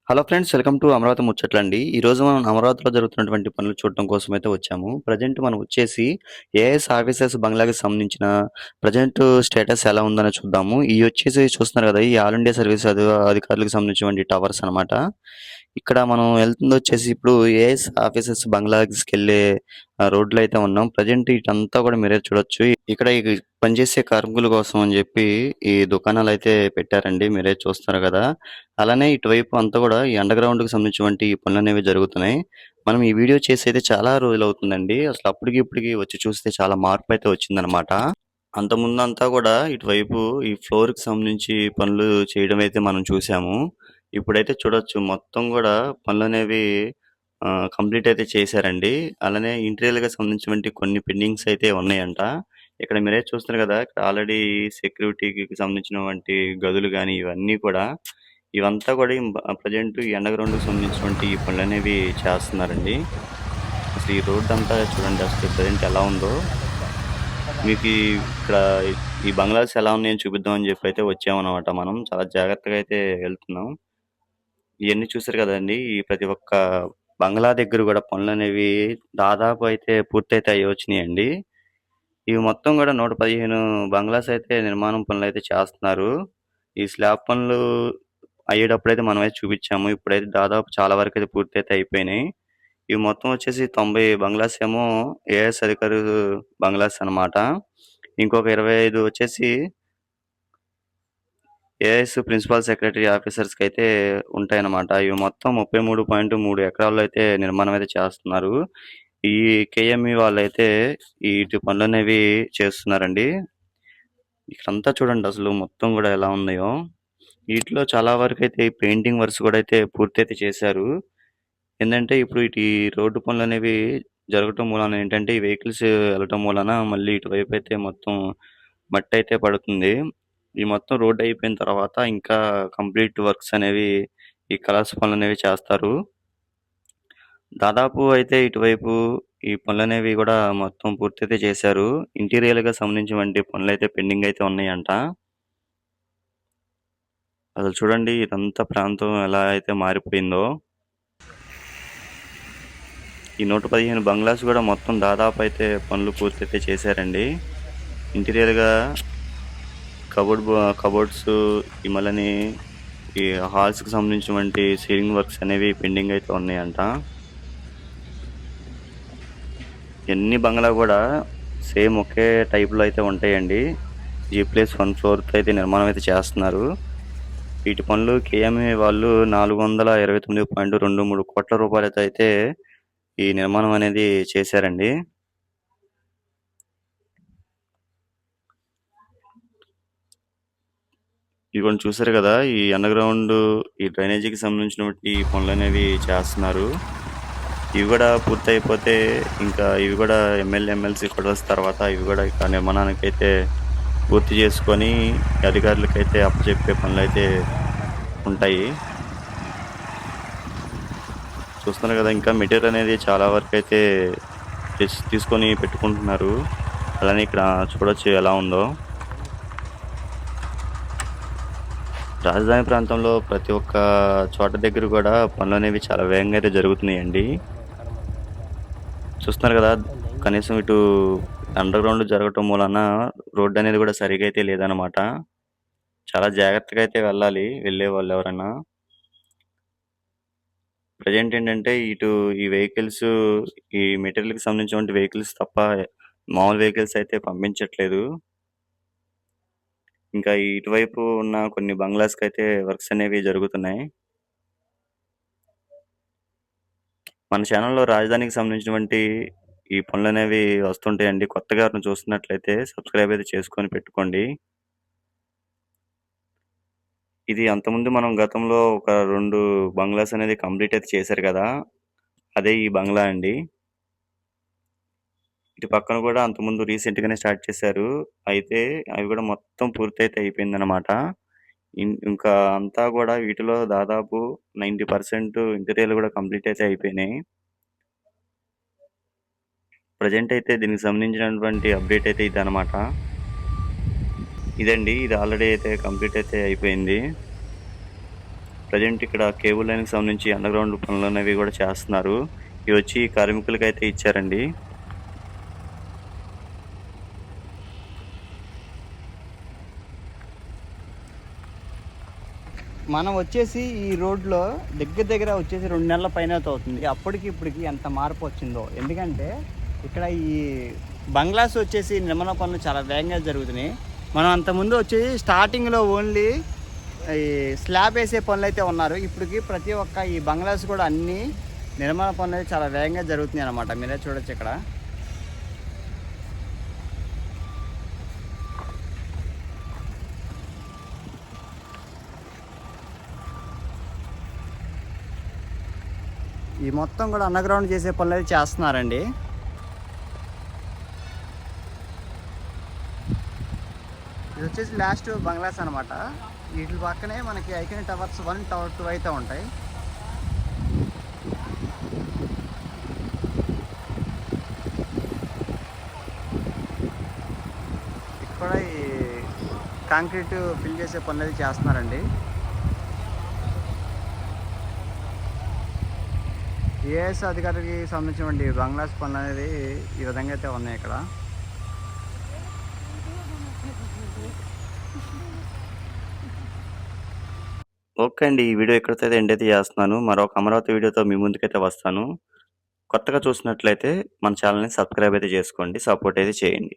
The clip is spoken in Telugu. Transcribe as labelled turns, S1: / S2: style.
S1: Hello friends, welcome to Amaravati ముచ్చట్లండి. ఈరోజు మనం అమరావతిలో జరుగుతున్నటువంటి పనులు చూడటం కోసమైతే వచ్చాము. ప్రజెంట్ మనం వచ్చేసి ఏఎస్ ఆఫీసర్స్ బంగ్లాకి సంబంధించిన ప్రజెంట్ స్టేటస్ ఎలా ఉందని చూద్దాము. ఇవి వచ్చేసి చూస్తున్నారు కదా, ఈ ఆల్ ఇండియా సర్వీస్ అధికారులకు సంబంధించినటువంటి టవర్స్ అనమాట. ఇక్కడ మనం వెళ్తుంది వచ్చేసి ఇప్పుడు ఏఎస్ ఆఫీసర్స్ బంగ్లాదేశ్‌కెళ్ళే రోడ్లో అయితే ఉన్నాం. ప్రజెంట్ ఇటంతా కూడా మీరే చూడొచ్చు. ఇక్కడ ఈ పనిచేసే కార్మికుల కోసం అని చెప్పి ఈ దుకాణాలైతే పెట్టారండి. మీరే చూస్తున్నారు కదా! అలానే ఇటువైపు అంతా కూడా ఈ అండర్ గ్రౌండ్‌కి సంబంధించినటువంటి పనులనేవి జరుగుతున్నాయి. మనం ఈ వీడియో చేసైతే చాలా రోజులవుతుందండి. అసలు అప్పటికి ఇప్పటికి వచ్చి చూస్తే చాలా మార్పయితే వచ్చిందనమాట. అంతకుముందంతా కూడా ఇటువైపు ఈ ఫ్లోర్‌కి సంబంధించి పనులు చేయడం అయితే మనం చూసాము. ఇప్పుడైతే చూడొచ్చు మొత్తం గూడా పనులనేవి కంప్లీట్ అయితే చేశారండి. అలానే ఇంటీరియర్‌గా సంబంధించినటువంటి కొన్ని పెండింగ్స్ అయితే ఉన్నాయంట. ఇక్కడ మీరే చూస్తున్నారు గదా! ఇక్కడ ఆల్రెడీ సెక్యూరిటీకి సంబంధించినటువంటి గదులు గాని ఇవన్నీ కూడా ఇవంతా కూడా ప్రెజెంట్ ఈ అండర్ గ్రౌండ్‌కి సంబంధించినటువంటి ఈ పనులనేవి చేస్తున్నారండి. అసలు ఈ రోడ్డంతా చూడండి అసలు ప్రెజెంట్ ఎలా ఉందో. మీకు ఇక్కడ ఈ బంగ్లాస్ ఎలా ఉన్నాయని చూపిద్దామని చెప్పి అయితే వచ్చామనమాట మనం. చాలా జాగ్రత్తగా అయితే వెళ్తున్నాం. ఇయన్నీ చూసారు కదండీ! ఈ ప్రతి ఒక్క బంగ్లా దగ్గర గూడా పనులనేవి దాదాపు అయితే పూర్తయితే అయ్యొచ్చినియండి. ఇవి మొత్తం గూడా 115 బంగ్లాస్ అయితే నిర్మాణం పనులైతే చేస్తున్నారు. ఈ స్లాబ్ పనులు అయ్యేటప్పుడైతే మనమైతే చూపిచ్చాము. ఇప్పుడైతే దాదాపు చాలా వరకైతే పూర్తయితే అయిపోయినాయి. ఇవి మొత్తం వచ్చేసి 90 బంగ్లాస్ ఏమో ఏఎస్ అధికారులు బంగ్లాస్ అనమాట. ఇంకొక 25 వచ్చేసి ఏఎస్ ప్రిన్సిపల్ సెక్రటరీ ఆఫీసర్స్‌కైతే ఉంటాయన్నమాట. ఇవి మొత్తం 33.3 ఎకరాల్లో అయితే నిర్మాణం అయితే చేస్తున్నారు. ఈ కేఎంఈ వాళ్ళైతే ఈటి పనులనేవి చేస్తున్నారండి. ఇక్కడంతా చూడండి అసలు మొత్తం గూడా ఎలా ఉన్నాయో. ఈటిలో చాలా వరకైతే ఈ పెయింటింగ్ వర్క్స్ గూడా అయితే పూర్తయితే చేశారు. ఏందంటే ఇప్పుడు ఈ రోడ్డు పనులనేవి జరగటం మూలాన ఏంటంటే, ఈ వెహికల్స్ ఎళ్ళటం మూలాన మళ్ళీ ఇటువైపయితే మొత్తం మట్టయితే పడుతుంది. ఈ మొత్తం రోడ్ అయిపోయిన తర్వాత ఇంకా కంప్లీట్ వర్క్స్ అనేవి ఈ కలర్స్ పనులనేవి చేస్తారు. దాదాపు అయితే ఇటువైపు ఈ పనులనేవి గూడా మొత్తం పూర్తయితే చేశారు. ఇంటీరియర్‌గా సంబంధించినటువంటి పనులైతే పెండింగ్ అయితే ఉన్నాయంట. అసలు చూడండి ఇదంతా ప్రాంతం ఎలా అయితే మారిపోయిందో. ఈ 115 బంగ్లాస్ గూడా మొత్తం దాదాపు అయితే పనులు పూర్తయితే చేశారండి. ఇంటీరియర్‌గా కబోర్డ్స్ ఈ మళ్ళని ఈ హాల్స్‌కి సంబంధించినటువంటి సీలింగ్ వర్క్స్ అనేవి పెండింగ్ అయితే ఉన్నాయంట. ఎన్ని బంగ్లా గూడా సేమ్ ఒకే టైప్‌లో అయితే ఉంటాయండి. G+1 ఫ్లోర్‌తో అయితే నిర్మాణం అయితే చేస్తున్నారు. వీటి పనులు కేఎంఏ వాళ్ళు 429.23 కోట్ల రూపాయలతో అయితే ఈ నిర్మాణం అనేది చేశారండి. ఇదిగోండి చూసారు గదా! ఈ అండర్‌గ్రౌండ్ ఈ డ్రైనేజీకి సంబంధించినటువంటి పనులనేవి చేస్తున్నారు. ఇవి గూడా పూర్తయిపోతే ఇంకా ఇవి గూడా ఎమ్మెల్సీ క్వార్టర్స్ తర్వాత ఇవి గూడా ఇక నిర్మాణానికైతే పూర్తి చేసుకొని అధికారులకైతే అప్పచెప్పే పనులైతే ఉంటాయి. చూస్తున్నారు గదా! ఇంకా మెటీరియల్ అనేది చాలా వరకైతే తీసుకొని పెట్టుకుంటున్నారు. అలానే ఇక్కడ చూడొచ్చు ఎలా ఉందో. రాజధాని ప్రాంతంలో ప్రతి ఒక్క చోట దగ్గర గూడా పనులనేవి చాలా వేగంగా అయితే జరుగుతున్నాయండి. చూస్తున్నారు గదా! కనీసం ఇటు అండర్‌గ్రౌండ్ జరగటం మూలాన రోడ్డనేది గూడా సరిగ్గా అయితే లేదనమాట. చాలా జాగ్రత్తగా అయితే వెళ్ళాలి వెళ్ళేవాళ్ళు ఎవరైనా. ప్రెజెంట్ ఏంటంటే ఇటు ఈ వెహికల్స్ ఈ మెటీరియల్‌కి సంబంధించినటువంటి వెహికల్స్ తప్ప మామూలు వెహికల్స్ అయితే పంపించట్లేదు. ఇంకా ఇటువైపు ఉన్న కొన్ని బంగ్లాస్‌కైతే వర్క్స్ అనేవి జరుగుతున్నాయి. మన ఛానెల్‌లో రాజధానికి సంబంధించినటువంటి ఈ పనులనేవి వస్తుంటాయండి. కొత్తగా ఎవరైనా చూస్తున్నట్లయితే సబ్స్క్రైబ్ అయితే చేసుకొని పెట్టుకోండి. ఇది అంతకుముందు మనం గతంలో ఒక 2 బంగ్లాస్ అనేది కంప్లీట్ అయితే చేశారు కదా! అదే ఈ బంగ్లా అండి. ఇటు పక్కన కూడా అంతకుముందు రీసెంట్‌గానే స్టార్ట్ చేశారు. అయితే అవి కూడా మొత్తం పూర్తయితే అయిపోయిందనమాట. ఇంకా అంతా కూడా వీటిలో దాదాపు 90% ఇంటీరియర్‌లు కూడా కంప్లీట్ అయితే అయిపోయినాయి. ప్రెజెంట్ అయితే దీనికి సంబంధించినటువంటి అప్డేట్ అయితే ఇదనమాట. ఇదండి. ఇది ఆల్రెడీ అయితే కంప్లీట్ అయితే అయిపోయింది. ప్రజెంట్ ఇక్కడ కేబుల్ లైన్‌కి సంబంధించి అండర్‌గ్రౌండ్ పనులనేవి కూడా చేస్తున్నారు. ఇవి వచ్చి కార్మికులకైతే ఇచ్చారండి.
S2: మనం వచ్చేసి ఈ రోడ్లో దగ్గర వచ్చేసి 2 నెలల పైన అవుతుంది. అప్పటికి ఇప్పటికి ఎంత మార్పు వచ్చిందో. ఎందుకంటే ఇక్కడ ఈ బంగ్లాస్ వచ్చేసి నిర్మాణ పనులు చాలా వేగంగా జరుగుతున్నాయి. మనం అంతకుముందు వచ్చేసి స్టార్టింగ్లో ఓన్లీ ఈ స్లాబ్ వేసే పనులు అయితే ఉన్నారు. ఇప్పటికి ప్రతి ఒక్క ఈ బంగ్లాస్ కూడా అన్ని నిర్మాణ పనులు అయితే చాలా వేగంగా జరుగుతున్నాయి అన్నమాట. మీరే చూడొచ్చు ఇక్కడ. ఈ మొత్తం కూడా అండర్గ్రౌండ్ చేసే పనులు అయితే చేస్తున్నారండి. ఇది వచ్చేసి లాస్ట్ బంగ్లాస్ అనమాట. వీటి పక్కనే మనకి ఐకన్ టవర్స్ 1, టవర్ 2 అయితే ఉంటాయి. ఇక్కడ ఈ కాంక్రీట్ ఫిల్ చేసే పనులు అయితే చేస్తున్నారండి. ఏఎస్ అధికారికి సంబంధించినటువంటి బంగ్లాస్ పనులు అనేది ఈ విధంగా అయితే ఉన్నాయి ఇక్కడ.
S1: ఓకే అండి. ఈ వీడియో ఇక్కడితో అయితే ఎండ్ అయితే చేస్తున్నాను. మరొక అమరావతి వీడియోతో మీ ముందుకైతే వస్తాను. కొత్తగా చూసినట్లయితే మన ఛానల్‌ని సబ్స్క్రైబ్ అయితే చేసుకోండి. సపోర్ట్ అయితే చేయండి.